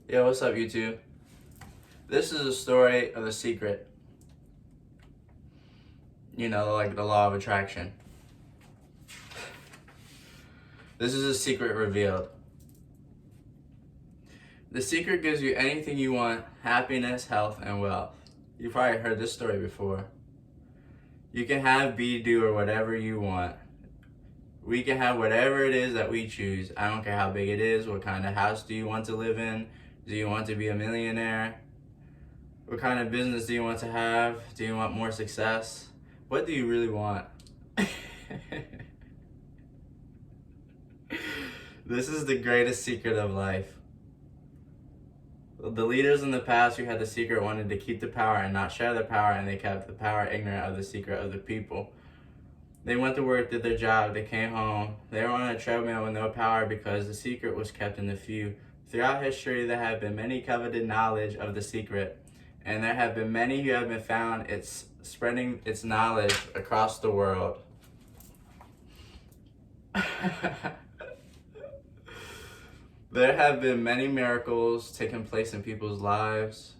Yo, what's up, YouTube? This is a story of a secret. You know, like the law of attraction. This is a secret revealed. The secret gives you anything you want: happiness, health, and wealth. You probably heard this story before. You can have, be, do, or whatever you want. We can have whatever it is that we choose. I don't care how big it is. What kind of house do you want to live in? Do you want to be a millionaire? What kind of business do you want to have? Do you want more success? What do you really want? This is the greatest secret of life. The leaders in the past who had the secret wanted to keep the power and not share the power, and they kept the power ignorant of the secret of the people. They went to work, did their job, they came home. They were on a treadmill with no power because the secret was kept in the few. Throughout history, there have been many coveted knowledge of the secret, and there have been many who have been found it's spreading its knowledge across the world. There have been many miracles taking place in people's lives.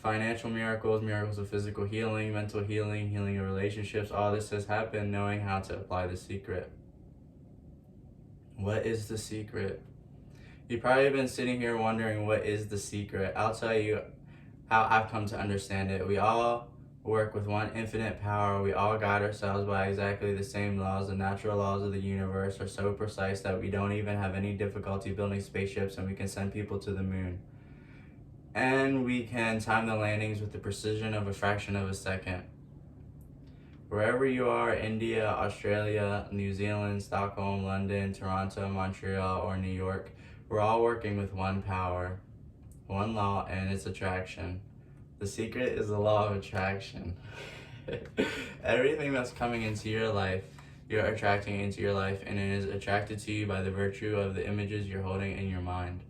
Financial miracles, miracles of physical healing, mental healing, healing of relationships. All this has happened knowing how to apply the secret. What is the secret? You've probably been sitting here wondering, what is the secret? I'll tell you how I've come to understand it. We all work with one infinite power. We all guide ourselves by exactly the same laws. The natural laws of the universe are so precise that we don't even have any difficulty building spaceships, and we can send people to the moon. And we can time the landings with the precision of a fraction of a second. Wherever you are, India, Australia, New Zealand, Stockholm, London, Toronto, Montreal, or New York, we're all working with one power, one law, and it's attraction. The secret is the law of attraction. Everything that's coming into your life, you're attracting into your life, and it is attracted to you by the virtue of the images you're holding in your mind.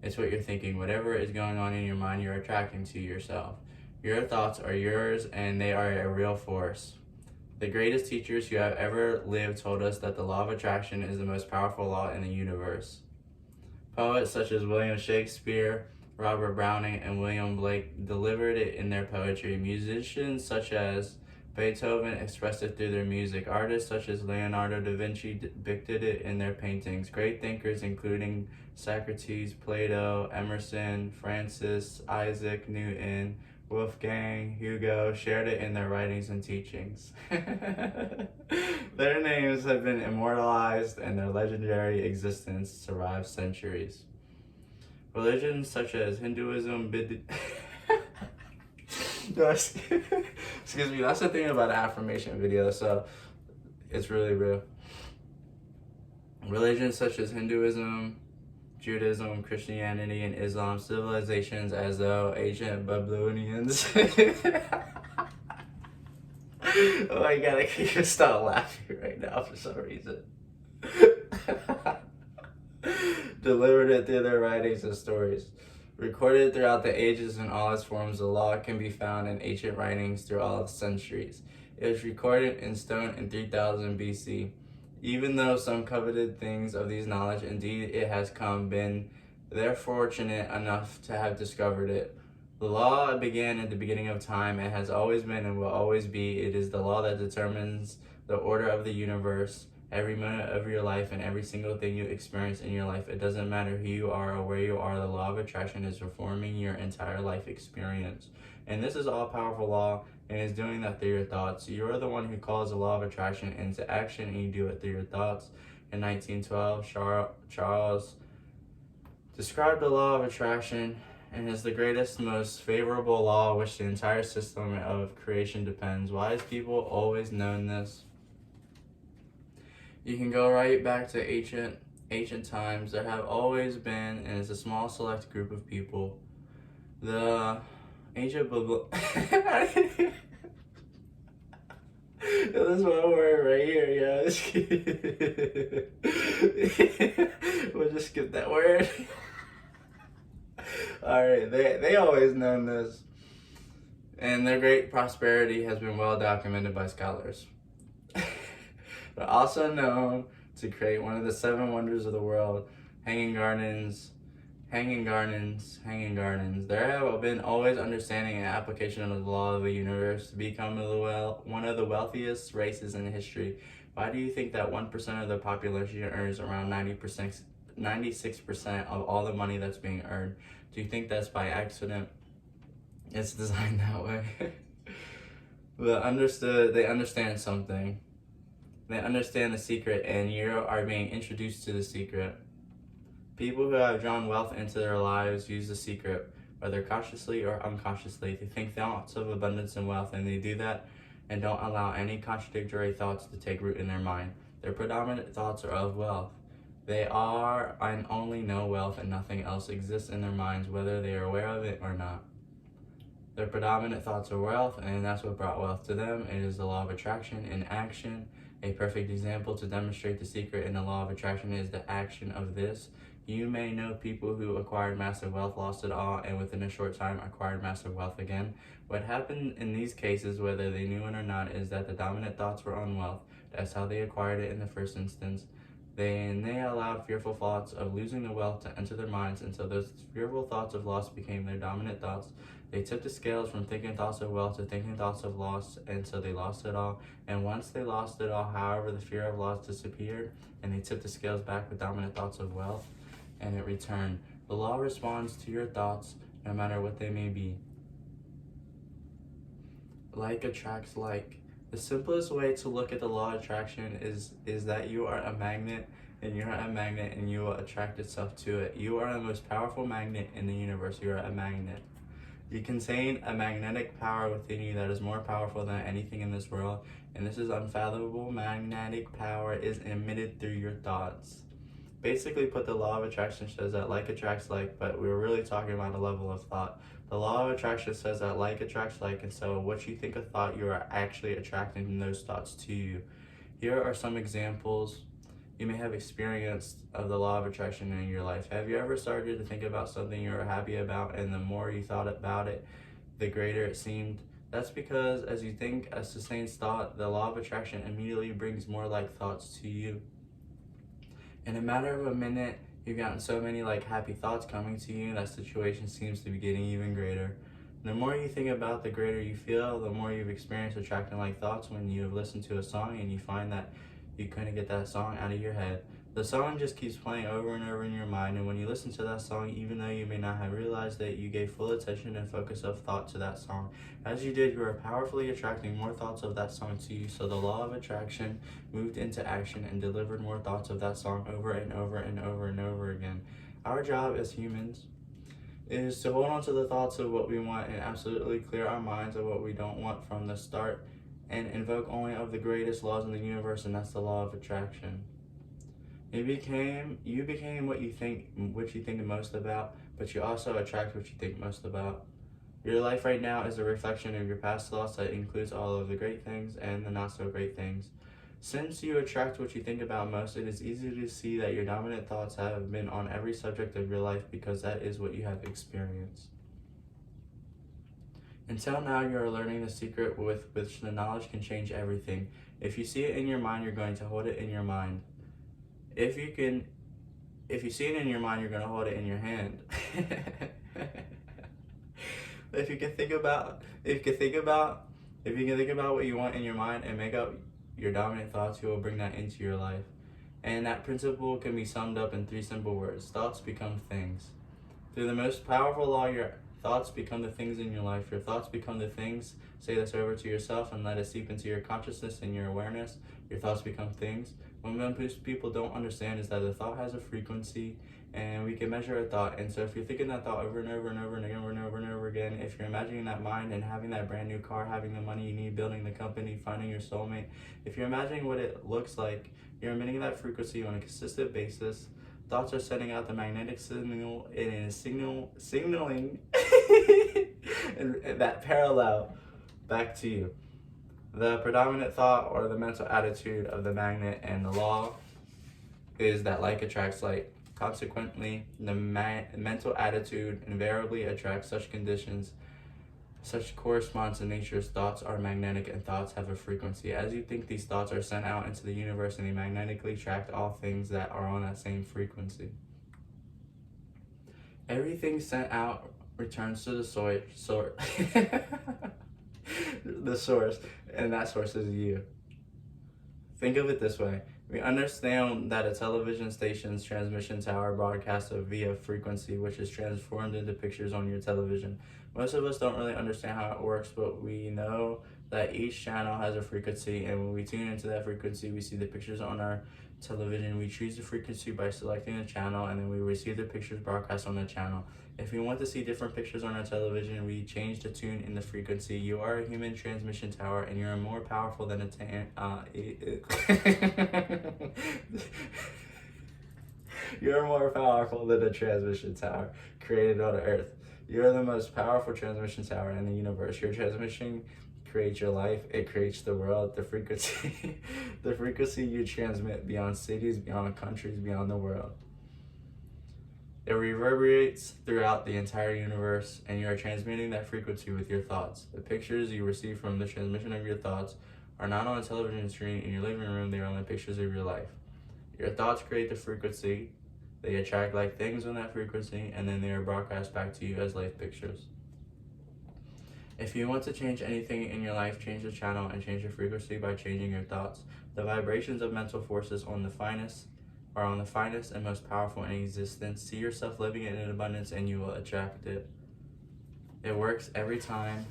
It's what you're thinking. Whatever is going on in your mind, you're attracting to yourself. Your thoughts are yours, and they are a real force. The greatest teachers who have ever lived told us that the law of attraction is the most powerful law in the universe. Poets such as William Shakespeare, Robert Browning, and William Blake delivered it in their poetry. Musicians such as Beethoven expressed it through their music. Artists such as Leonardo da Vinci depicted it in their paintings. Great thinkers including Socrates, Plato, Emerson, Francis, Isaac Newton, Wolfgang, Hugo shared it in their writings and teachings. Their names have been immortalized, and their legendary existence survives centuries. Religions such as Hinduism, No, excuse me, that's the thing about an affirmation video, so it's really real. Religions such as Hinduism, Judaism, Christianity, and Islam, civilizations as though ancient Babylonians. Oh my god, I can't stop laughing right now for some reason. Delivered it through their writings and stories. Recorded throughout the ages in all its forms, the law can be found in ancient writings through all its centuries. It was recorded in stone in 3000 BC. Even though some coveted things of these knowledge, indeed it has been they're fortunate enough to have discovered it. The law began at the beginning of time. It has always been and will always be. It is the law that determines the order of the universe, every minute of your life, and every single thing you experience in your life. It doesn't matter who you are or where you are. The law of attraction is reforming your entire life experience. And this is all powerful law, and is doing that through your thoughts. You're the one who calls the law of attraction into action, and you do it through your thoughts. In 1912, Charles described the law of attraction and is the greatest, most favorable law which the entire system of creation depends. Wise people always known this. You can go right back to ancient times. There have always been, and it's a small select group of people. The ancient This one word right here, yo. We'll just skip that word. Alright, they always known this. And their great prosperity has been well documented by scholars. They're also known to create one of the 7 wonders of the world: hanging gardens, Hanging gardens, hanging gardens. There have been always understanding and application of the law of the universe to become one of the wealthiest races in history. Why do you think that 1% of the population earns around 96% of all the money that's being earned? Do you think that's by accident? It's designed that way. They understand something. They understand the secret, and you are being introduced to the secret. People who have drawn wealth into their lives use the secret, whether consciously or unconsciously, to think thoughts of abundance and wealth, and they do that and don't allow any contradictory thoughts to take root in their mind. Their predominant thoughts are of wealth. They are and only know wealth, and nothing else exists in their minds, whether they are aware of it or not. Their predominant thoughts are wealth, and that's what brought wealth to them. It is the law of attraction in action. A perfect example to demonstrate the secret in the law of attraction is the action of this. You may know people who acquired massive wealth, lost it all, and within a short time acquired massive wealth again. What happened in these cases, whether they knew it or not, is that the dominant thoughts were on wealth. That's how they acquired it in the first instance. They allowed fearful thoughts of losing the wealth to enter their minds until those fearful thoughts of loss became their dominant thoughts. They tipped the scales from thinking thoughts of wealth to thinking thoughts of loss, and so they lost it all. And once they lost it all, however, the fear of loss disappeared, and they tipped the scales back with dominant thoughts of wealth, and it returned. The law responds to your thoughts, no matter what they may be. Like attracts like. The simplest way to look at the law of attraction is that you are a magnet, and you're a magnet, and you will attract itself to it. You are the most powerful magnet in the universe. You are a magnet. You contain a magnetic power within you that is more powerful than anything in this world, and this is unfathomable. Magnetic power is emitted through your thoughts. Basically put, the law of attraction says that like attracts like, but we're really talking about a level of thought. The law of attraction says that like attracts like, and so what you think a thought, you are actually attracting those thoughts to you. Here are some examples you may have experienced of the law of attraction in your life. Have you ever started to think about something you were happy about, and the more you thought about it, the greater it seemed? That's because as you think a sustained thought, the law of attraction immediately brings more like thoughts to you. In a matter of a minute, you've gotten so many like happy thoughts coming to you, that situation seems to be getting even greater. The more you think about, the greater you feel, the more you've experienced attracting like thoughts. When you have listened to a song and you find that you couldn't get that song out of your head, the song just keeps playing over and over in your mind, and when you listen to that song, even though you may not have realized it, you gave full attention and focus of thought to that song. As you did, you are powerfully attracting more thoughts of that song to you, so the law of attraction moved into action and delivered more thoughts of that song over and over and over and over again. Our job as humans is to hold on to the thoughts of what we want and absolutely clear our minds of what we don't want from the start, and invoke only of the greatest laws in the universe, and that's the law of attraction. You became what you think most about, but you also attract what you think most about. Your life right now is a reflection of your past thoughts that includes all of the great things and the not so great things. Since you attract what you think about most, it is easy to see that your dominant thoughts have been on every subject of your life, because that is what you have experienced. Until now, you are learning the secret with which the knowledge can change everything. If you see it in your mind, you're going to hold it in your mind. If you see it in your mind, you're going to hold it in your hand. If you can think about what you want in your mind and make up your dominant thoughts, you will bring that into your life. And that principle can be summed up in 3 simple words: thoughts become things. Through the most powerful law, your thoughts become the things in your life. Your thoughts become the things. Say this over to yourself and let it seep into your consciousness and your awareness. Your thoughts become things. What most people don't understand is that the thought has a frequency, and we can measure a thought. And so if you're thinking that thought over and over and over and over and over and over again, if you're imagining that mind and having that brand new car, having the money you need, building the company, finding your soulmate, if you're imagining what it looks like, you're emitting that frequency on a consistent basis. Thoughts are sending out the magnetic signal, and it is signaling and that parallel back to you. The predominant thought, or the mental attitude of the magnet, and the law is that like attracts like. Consequently, the mental attitude invariably attracts such conditions. Such corresponds to nature's thoughts are magnetic, and thoughts have a frequency. As you think, these thoughts are sent out into the universe, and they magnetically attract all things that are on that same frequency. Everything sent out returns to the the source, and that source is you. Think of it this way. We understand that a television station's transmission tower broadcasts a via frequency, which is transformed into pictures on your television. Most of us don't really understand how it works, but we know that each channel has a frequency, and when we tune into that frequency, we see the pictures on our television. We choose the frequency by selecting the channel, and then we receive the pictures broadcast on the channel. If we want to see different pictures on our television, we change the tune in the frequency. You are a human transmission tower, and you're more powerful than you're more powerful than a transmission tower created on Earth. You're the most powerful transmission tower in the universe. Your transmission creates your life. It creates the world. The frequency, the frequency you transmit beyond cities, beyond countries, beyond the world. It reverberates throughout the entire universe, and you are transmitting that frequency with your thoughts. The pictures you receive from the transmission of your thoughts are not on a television screen in your living room, they are only pictures of your life. Your thoughts create the frequency, they attract like things on that frequency, and then they are broadcast back to you as life pictures. If you want to change anything in your life, change the channel and change the frequency by changing your thoughts. The vibrations of mental forces are on the finest and most powerful in existence. See yourself living it in abundance and you will attract it. It works every time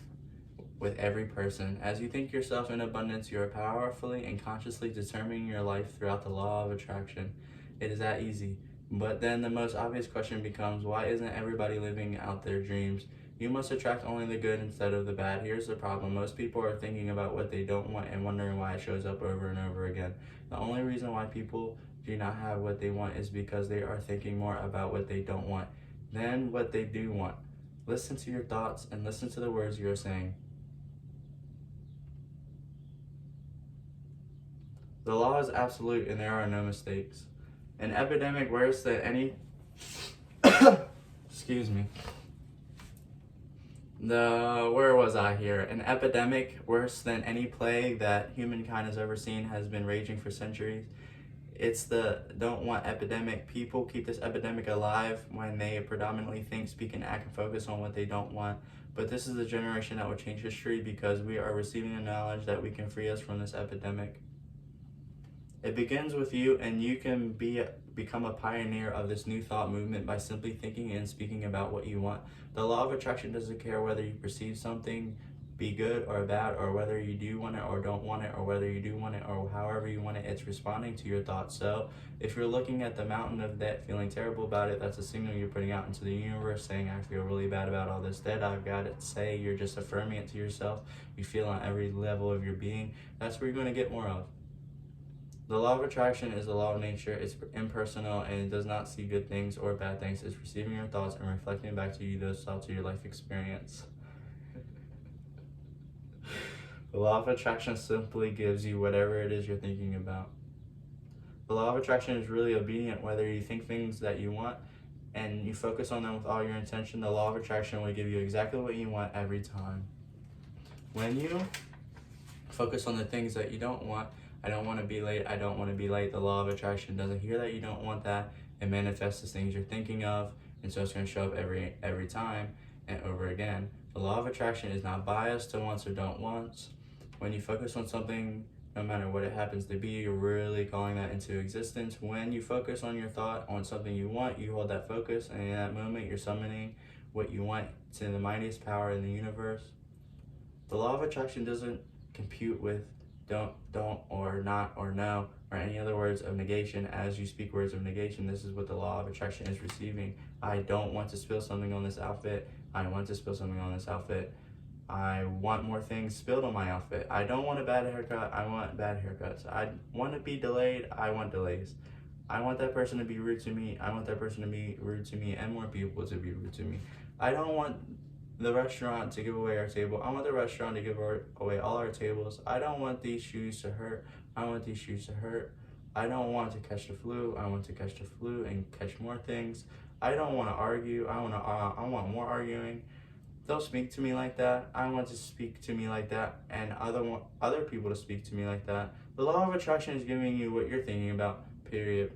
with every person. As you think yourself in abundance, you are powerfully and consciously determining your life throughout the law of attraction. It is that easy. But then the most obvious question becomes, why isn't everybody living out their dreams? You must attract only the good instead of the bad. Here's the problem. Most people are thinking about what they don't want and wondering why it shows up over and over again. The only reason why people do not have what they want is because they are thinking more about what they don't want than what they do want. Listen to your thoughts and listen to the words you are saying. The law is absolute and there are no mistakes. An epidemic worse than any excuse me. Where was I here? An epidemic worse than any plague that humankind has ever seen has been raging for centuries. It's the don't want epidemic. People keep this epidemic alive when they predominantly think, speak, and act and focus on what they don't want. But this is the generation that will change history because we are receiving the knowledge that we can free us from this epidemic. It begins with you, and you can become a pioneer of this new thought movement by simply thinking and speaking about what you want. The law of attraction doesn't care whether you perceive something be good or bad, or whether you do want it or don't want it, or whether you do want it or however you want it. It's responding to your thoughts. So if you're looking at the mountain of debt feeling terrible about it, that's a signal you're putting out into the universe saying, I feel really bad about all this debt I've got it. Say you're just affirming it to yourself. You feel on every level of your being. That's where you're going to get more of. The law of attraction is the law of nature. It's impersonal and it does not see good things or bad things. It's receiving your thoughts and reflecting back to you those thoughts of your life experience. The law of attraction simply gives you whatever it is you're thinking about. The law of attraction is really obedient. Whether you think things that you want and you focus on them with all your intention, the law of attraction will give you exactly what you want every time. When you focus on the things that you don't want, I don't want to be late, I don't want to be late, the law of attraction doesn't hear that you don't want that. It manifests the things you're thinking of, and so it's going to show up every time and over again. The law of attraction is not biased to wants or don't wants. When you focus on something, no matter what it happens to be, you're really calling that into existence. When you focus on your thought on something you want, you hold that focus, and in that moment, you're summoning what you want to the mightiest power in the universe. The law of attraction doesn't compute with don't, or not, or no, or any other words of negation. As you speak words of negation, this is what the law of attraction is receiving. I don't want to spill something on this outfit. I want to spill something on this outfit. I want more things spilled on my outfit. I don't want a bad haircut. I want bad haircuts. I want to be delayed. I want delays. I want that person to be rude to me. I want that person to be rude to me and more people to be rude to me. I don't want the restaurant to give away our table. I want the restaurant to give away all our tables. I don't want these shoes to hurt. I want these shoes to hurt. I don't want to catch the flu. I want to catch the flu and catch more things. I don't want to argue. I want more arguing. Don't speak to me like that. I want to speak to me like that, and other people to speak to me like that. The law of attraction is giving you what you're thinking about, period.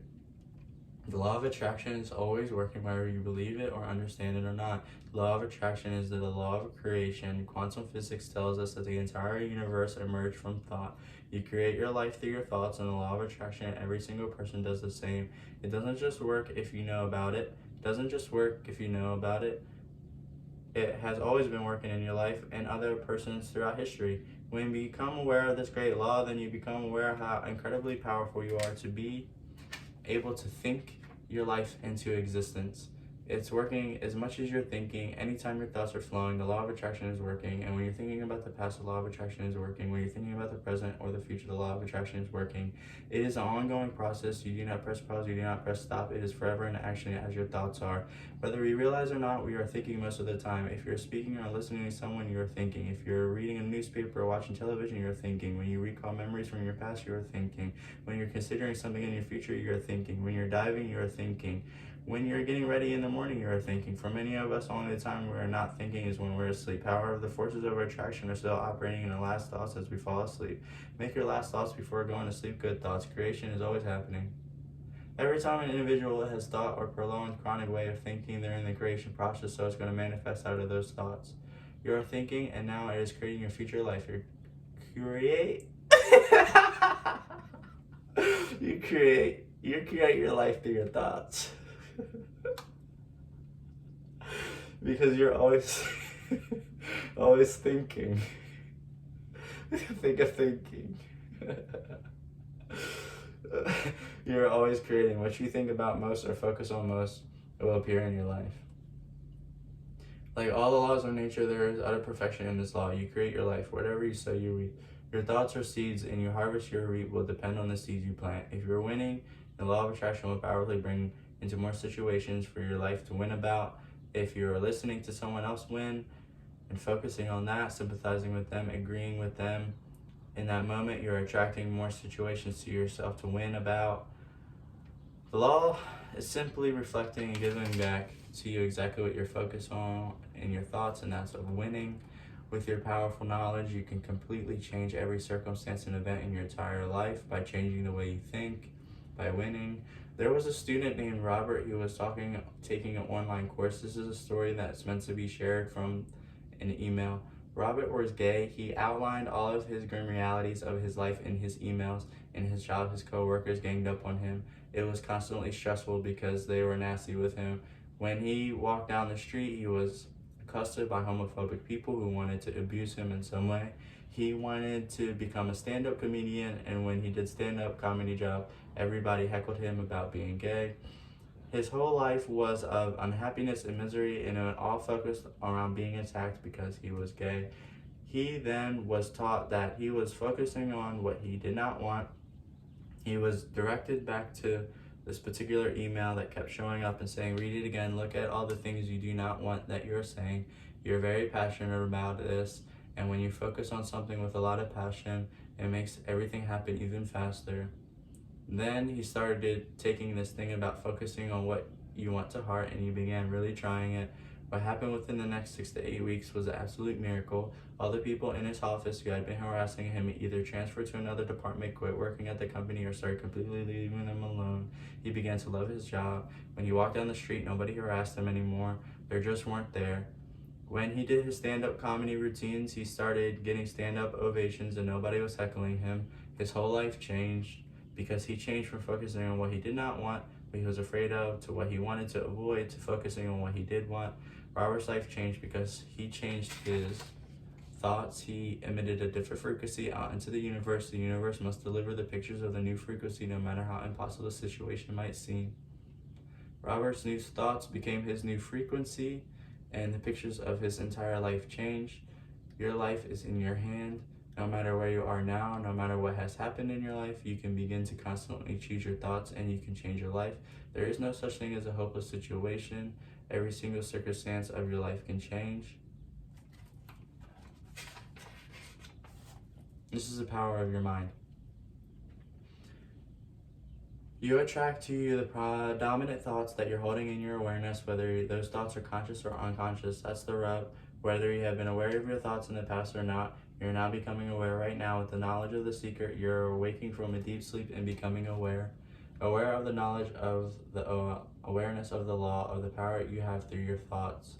The law of attraction is always working whether you believe it or understand it or not. The law of attraction is the law of creation. Quantum physics tells us that the entire universe emerged from thought. You create your life through your thoughts, and the law of attraction, every single person does the same. It doesn't just work if you know about it. It doesn't just work if you know about it. It has always been working in your life and other persons throughout history. When you become aware of this great law, then you become aware of how incredibly powerful you are to be able to think your life into existence. It's working as much as you're thinking. Anytime your thoughts are flowing, the law of attraction is working. And when you're thinking about the past, the law of attraction is working. When you're thinking about the present or the future, the law of attraction is working. It is an ongoing process. You do not press pause, you do not press stop. It is forever in action as your thoughts are. Whether we realize or not, we are thinking most of the time. If you're speaking or listening to someone, you're thinking. If you're reading a newspaper or watching television, you're thinking. When you recall memories from your past, you're thinking. When you're considering something in your future, you're thinking. When you're diving, you're thinking. When you're getting ready in the morning, you are thinking. For many of us, only the time we are not thinking is when we're asleep. However, the forces of attraction are still operating in the last thoughts as we fall asleep. Make your last thoughts before going to sleep good thoughts. Creation is always happening. Every time an individual has thought or prolonged chronic way of thinking, they're in the creation process, so it's going to manifest out of those thoughts. You're thinking, and now it is creating your future life. You create your life through your thoughts. Because you're always always thinking. Think of thinking. You're always creating. What you think about most or focus on most, it will appear in your life. Like all the laws of nature, there is utter perfection in this law. You create your life. Whatever you sow, you reap. Your thoughts are seeds, and you harvest your reap will depend on the seeds you plant. If you're winning, the law of attraction will powerfully bring into more situations for your life to win about. If you're listening to someone else win and focusing on that, sympathizing with them, agreeing with them, in that moment you're attracting more situations to yourself to win about. The law is simply reflecting and giving back to you exactly what you're focused on in your thoughts, and that's of winning. With your powerful knowledge, you can completely change every circumstance and event in your entire life by changing the way you think, by winning. There was a student named Robert who was taking an online course. This is a story that's meant to be shared from an email. Robert was gay. He outlined all of his grim realities of his life in his emails. In his job, his co-workers ganged up on him. It was constantly stressful because they were nasty with him. When he walked down the street, he was accosted by homophobic people who wanted to abuse him in some way. He wanted to become a stand-up comedian, and when he did stand-up comedy job, everybody heckled him about being gay. His whole life was of unhappiness and misery, and it all focused around being attacked because he was gay. He then was taught that he was focusing on what he did not want. He was directed back to this particular email that kept showing up and saying, read it again, look at all the things you do not want that you're saying. You're very passionate about this, and when you focus on something with a lot of passion, it makes everything happen even faster. Then he started taking this thing about focusing on what you want to heart, and he began really trying it. What happened within the next 6 to 8 weeks was an absolute miracle. All the people in his office who had been harassing him either transferred to another department, quit working at the company, or started completely leaving him alone. He began to love his job. When he walked down the street, nobody harassed him anymore. They just weren't there. When he did his stand-up comedy routines, he started getting stand-up ovations and nobody was heckling him. His whole life changed because he changed from focusing on what he did not want, what he was afraid of, to what he wanted to avoid, to focusing on what he did want. Robert's life changed because he changed his thoughts. He emitted a different frequency out into the universe. The universe must deliver the pictures of the new frequency no matter how impossible the situation might seem. Robert's new thoughts became his new frequency, and the pictures of his entire life changed. Your life is in your hand. No matter where you are now, no matter what has happened in your life, you can begin to constantly choose your thoughts and you can change your life. There is no such thing as a hopeless situation. Every single circumstance of your life can change. This is the power of your mind. You attract to you the predominant thoughts that you're holding in your awareness, whether those thoughts are conscious or unconscious. That's the rub. Whether you have been aware of your thoughts in the past or not, you're now becoming aware right now with the knowledge of the secret. You're awaking from a deep sleep and becoming aware. Aware of the knowledge of the awareness of the law of the power you have through your thoughts.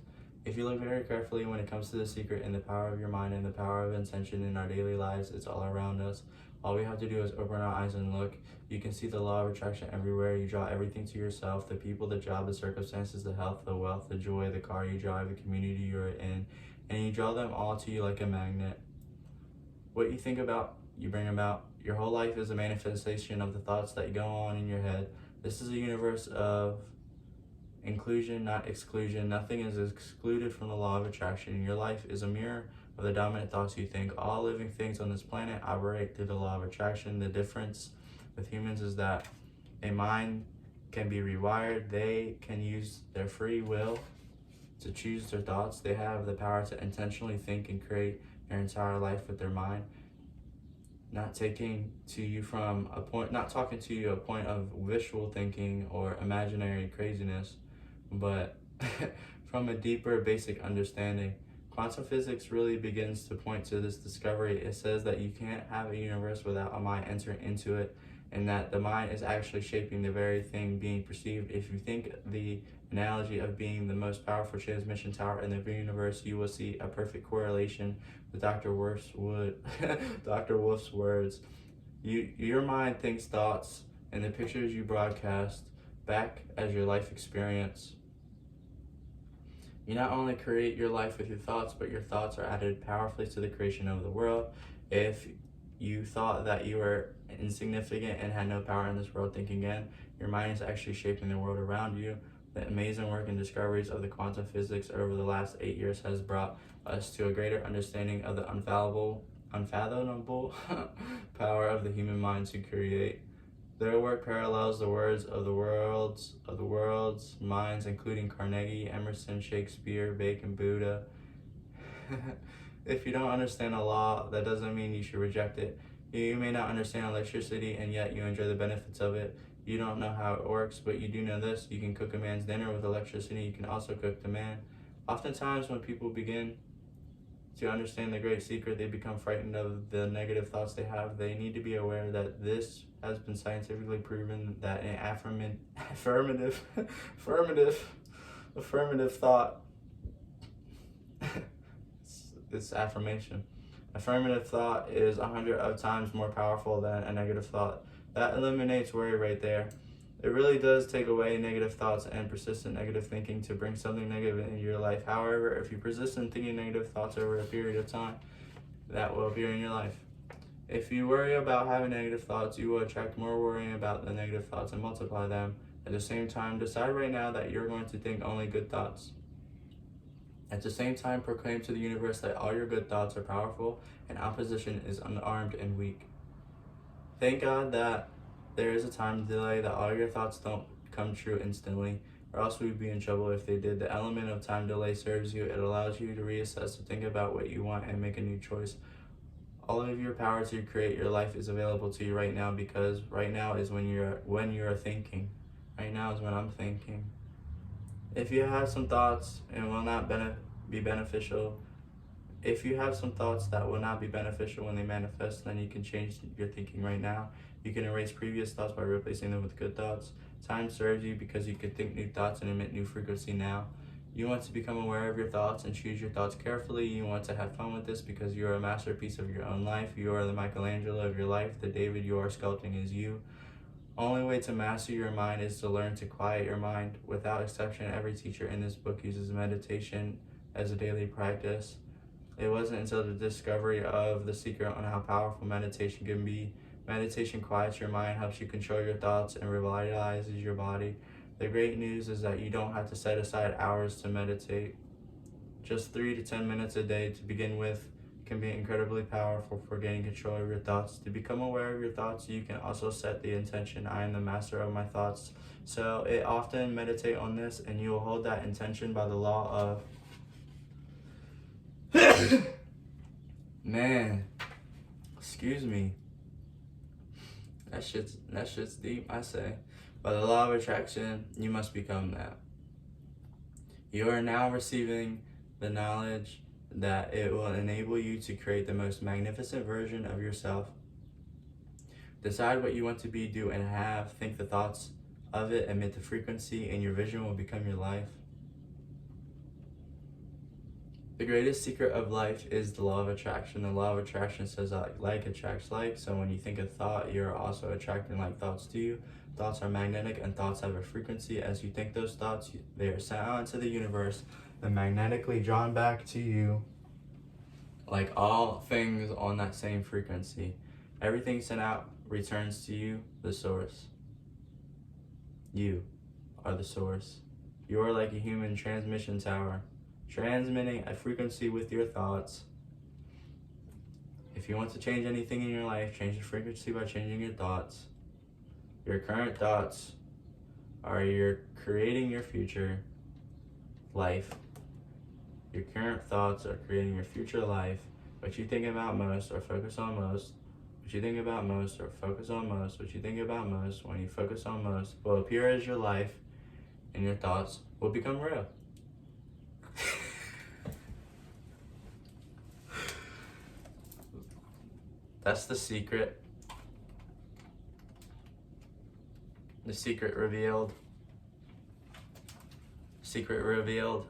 If you look very carefully when it comes to the secret and the power of your mind and the power of intention in our daily lives, it's all around us. All we have to do is open our eyes and look. You can see the law of attraction everywhere. You draw everything to yourself, the people, the job, the circumstances, the health, the wealth, the joy, the car you drive, the community you're in, and you draw them all to you like a magnet. What you think about, you bring about. Your whole life is a manifestation of the thoughts that go on in your head. This is a universe of inclusion, not exclusion. Nothing is excluded from the law of attraction. Your life is a mirror of the dominant thoughts you think. All living things on this planet operate through the law of attraction. The difference with humans is that a mind can be rewired. They can use their free will to choose their thoughts. They have the power to intentionally think and create their entire life with their mind. Not talking to you a point of wishful thinking or imaginary craziness, but from a deeper basic understanding. Quantum physics really begins to point to this discovery. It says that you can't have a universe without a mind entering into it, and that the mind is actually shaping the very thing being perceived. If you think the analogy of being the most powerful transmission tower in the universe, you will see a perfect correlation with Dr. Wolf's words. Your mind thinks thoughts, and the pictures you broadcast back as your life experience. You not only create your life with your thoughts, but your thoughts are added powerfully to the creation of the world. If you thought that you were insignificant and had no power in this world, think again. Your mind is actually shaping the world around you. The amazing work and discoveries of the quantum physics over the last 8 years has brought us to a greater understanding of the unfathomable power of the human mind to create. Their work parallels the words of the world's minds, including Carnegie, Emerson, Shakespeare, Bacon, Buddha. If you don't understand a law, that doesn't mean you should reject it. You may not understand electricity, and yet you enjoy the benefits of it. You don't know how it works, but you do know this. You can cook a man's dinner with electricity. You can also cook the man. Oftentimes when people begin to understand the great secret, they become frightened of the negative thoughts they have. They need to be aware that this has been scientifically proven that an affirmative thought, it's affirmation. Affirmative thought is 100 times more powerful than a negative thought. That eliminates worry right there. It really does take away negative thoughts and persistent negative thinking to bring something negative into your life. However, if you persist in thinking negative thoughts over a period of time, that will appear in your life. If you worry about having negative thoughts, you will attract more worrying about the negative thoughts and multiply them. At the same time, decide right now that you're going to think only good thoughts. At the same time, proclaim to the universe that all your good thoughts are powerful and opposition is unarmed and weak. Thank God that there is a time delay, that all your thoughts don't come true instantly, or else we'd be in trouble if they did. The element of time delay serves you. It allows you to reassess, to think about what you want, and make a new choice. All of your power to create your life is available to you right now, because right now is when you're thinking. Right now is when I'm thinking. If you have some thoughts and will not be beneficial, if you have some thoughts that will not be beneficial when they manifest, then you can change your thinking right now. You can erase previous thoughts by replacing them with good thoughts. Time serves you because you can think new thoughts and emit new frequency now. You want to become aware of your thoughts and choose your thoughts carefully. You want to have fun with this because you are a masterpiece of your own life. You are the Michelangelo of your life. The David you are sculpting is you. Only way to master your mind is to learn to quiet your mind. Without exception, every teacher in this book uses meditation as a daily practice. It wasn't until the discovery of the secret on how powerful meditation can be. Meditation quiets your mind, helps you control your thoughts, and revitalizes your body. The great news is that you don't have to set aside hours to meditate. Just 3 to 10 minutes a day to begin with can be incredibly powerful for gaining control of your thoughts. To become aware of your thoughts, you can also set the intention, I am the master of my thoughts. So often meditate on this, and you will hold that intention by the law of man, excuse me. That shit's deep, I say. By the law of attraction, you must become that. You are now receiving the knowledge that it will enable you to create the most magnificent version of yourself. Decide what you want to be, do, and have. Think the thoughts of it, emit the frequency, and your vision will become your life. The greatest secret of life is the law of attraction. The law of attraction says that like attracts like. So when you think a thought, you're also attracting like thoughts to you. Thoughts are magnetic, and thoughts have a frequency. As you think those thoughts, they are sent out into the universe and magnetically drawn back to you, like all things on that same frequency. Everything sent out returns to you, the source. You are the source. You are like a human transmission tower, transmitting a frequency with your thoughts. If you want to change anything in your life, change the frequency by changing your thoughts. Your current thoughts are creating your future life. Your current thoughts are creating your future life. What you think about most or focus on most, what you think about most or focus on most, what you think about most, when you focus on most, will appear as your life, and your thoughts will become real. That's the secret. The secret revealed. Secret revealed.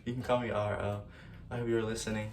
You can call me R.O. I hope you were listening.